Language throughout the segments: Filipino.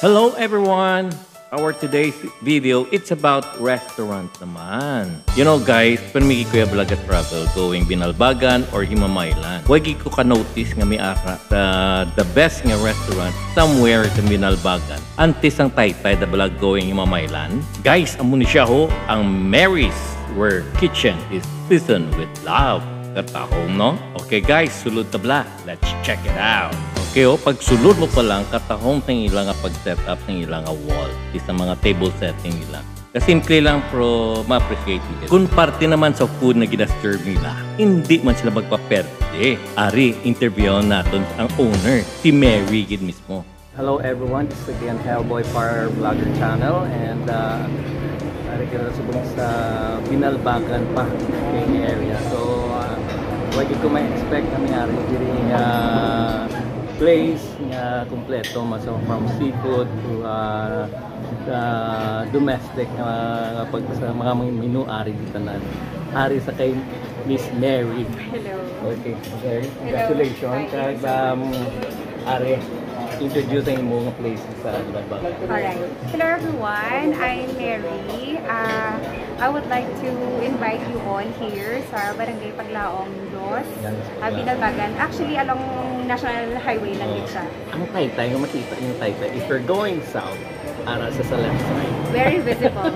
Hello everyone! Our today's video, it's about restaurant naman. You know guys, panmigi ko yung vlog at travel going Binalbagan or Himamaylan. Wagi ko ka-notice nga may ara the best nga restaurant somewhere sa Binalbagan. Antes ang taytay the vlog going Himamaylan. Guys, amo ni siya ho, ang Mary's, where kitchen is seasoned with love. Katahong, no? Okay guys, sulod na bla. Let's check it out. Okay, pag sulod mo pa lang, katahong ng ilang pag-setup ng ilang wall. Sa mga table setting nila. Kasimple lang pero ma-appreciate nila. Kung parte naman sa food na gina-serve nila, hindi man sila magpaperde. Ari, interviewin natin ang owner, si Mary Gid mismo. Hello everyone, this is again Hellboy Par Vlogger Channel and kita subong sa Binalbagan pa yung area. So, wagi ko may expect na mayari diri place nga kompleto so from seafood to domestic pag sa mga menu ari dito na ari sa kay Miss Mary. Hello. Okay, congratulations. Kag ari introducing mo nga place sa Binalbagan. Alright. Hello everyone, I'm Mary. I would like to invite you all here sa Barangay Paglaong Dos, Binalbagan. Actually, along National Highway lang din siya. Ang taytay, nga makita yung taytay, if you're going south, ara sa left side. Very visible.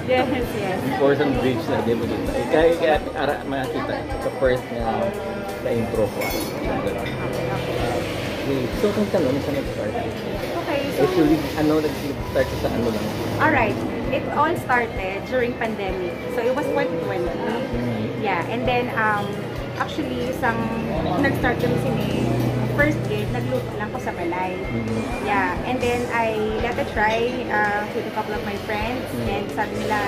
Yes, yes. Portion Bridge na, di mo dito. Kaya ara makita sa first na intro ko. So, kung tanong, saan nag-start? Okay, so... Actually, nag-start sa ano lang? Alright. It all started during pandemic. So, it was 2020. Yeah, and then, actually, nag-start kami first gate, nagluto lang ko sa balay. Yeah, and then I let it try with a couple of my friends and sabi nila,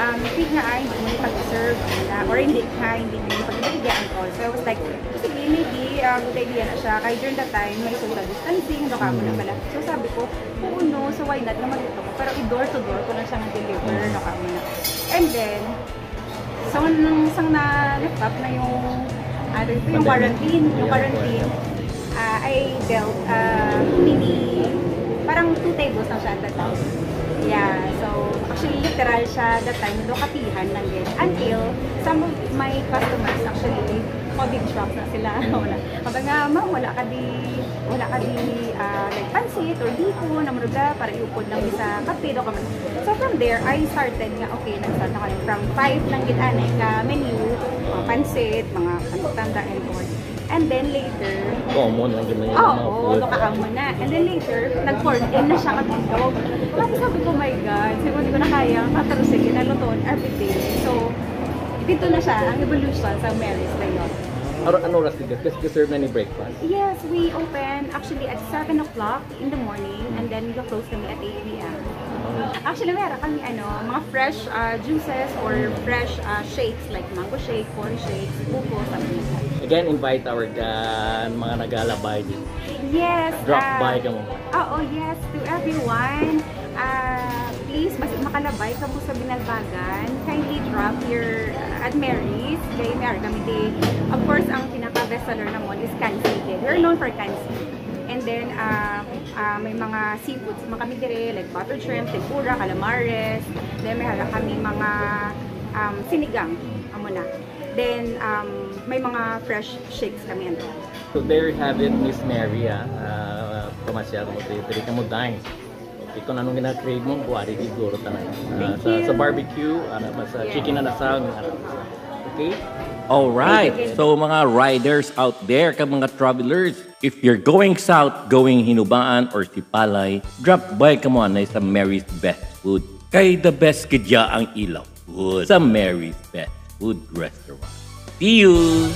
hindi nga hindi mo pag-serve or hindi mo pag-ibigyan ko. So I was like, sige, maybe good idea na siya. Kaya during that time, may social distancing, doon ka mo na pala. So sabi ko, oo no, so why not na magluto ko. Pero i-door to door ko na siyang deliver, doon ka mo na. And then, so nung isang na-lift up na yung quarantine, I dealt parang 2 tables na siya at that time. Yeah, so actually literal siya that time, do kapihan lang din. Until some of my customers actually, big shops na sila. Sabi nga, ma'am, wala ka di like pansit or diko na maruga para iupod lang sa kape. So from there, I started nga, okay, nag-start ako from 5 lang gitana ka menu, mga pansit, mga panutanda and all. And then later, common lang ganyan. Oo, doon na. And then later, nag-poured in na siya katulog. Kasi sabi ko, my God, siguro hindi ko na kaya matarusin, nalutoon everyday. So, dito na siya, ang evolution sa Mary's na yun. Ano oras dito? Kasi serve na ni breakfast? Yes, we open actually at 7 o'clock in the morning and then we close kami at 8 p.m. Actually, meron kami mga fresh juices or fresh shakes like mango shake, corn shakes, buko, something like that. Again, invite our mga nag-alabay din. Yes. Drop by ka mo. Yes, to everyone. Please, makalabay ka po sa Binalbagan. Kindly drop here at Mary's. Kay Mary kami of course, ang pinaka-bestseller naman is Kansi. We're known for Kansi. And then, may mga seafoods kami dire, like butter shrimp, tempura, calamares. Then, may kami mga sinigang. Amuna. Then, may mga fresh shakes kami. So, there you have it, Miss Mary. Pumasya mo dito ka mo dine. Ito na nung gina-crave mo, buwari siguro talaga. Sa barbecue, sa chicken na nasal. Okay? Alright, so mga riders out there, mga travelers, if you're going south, going Hinubaan or Sipalay, drop by ka mo sa Mary's Best Food. Kay the best kidya ang ilaw food sa Mary's Best Food Restaurant. See you!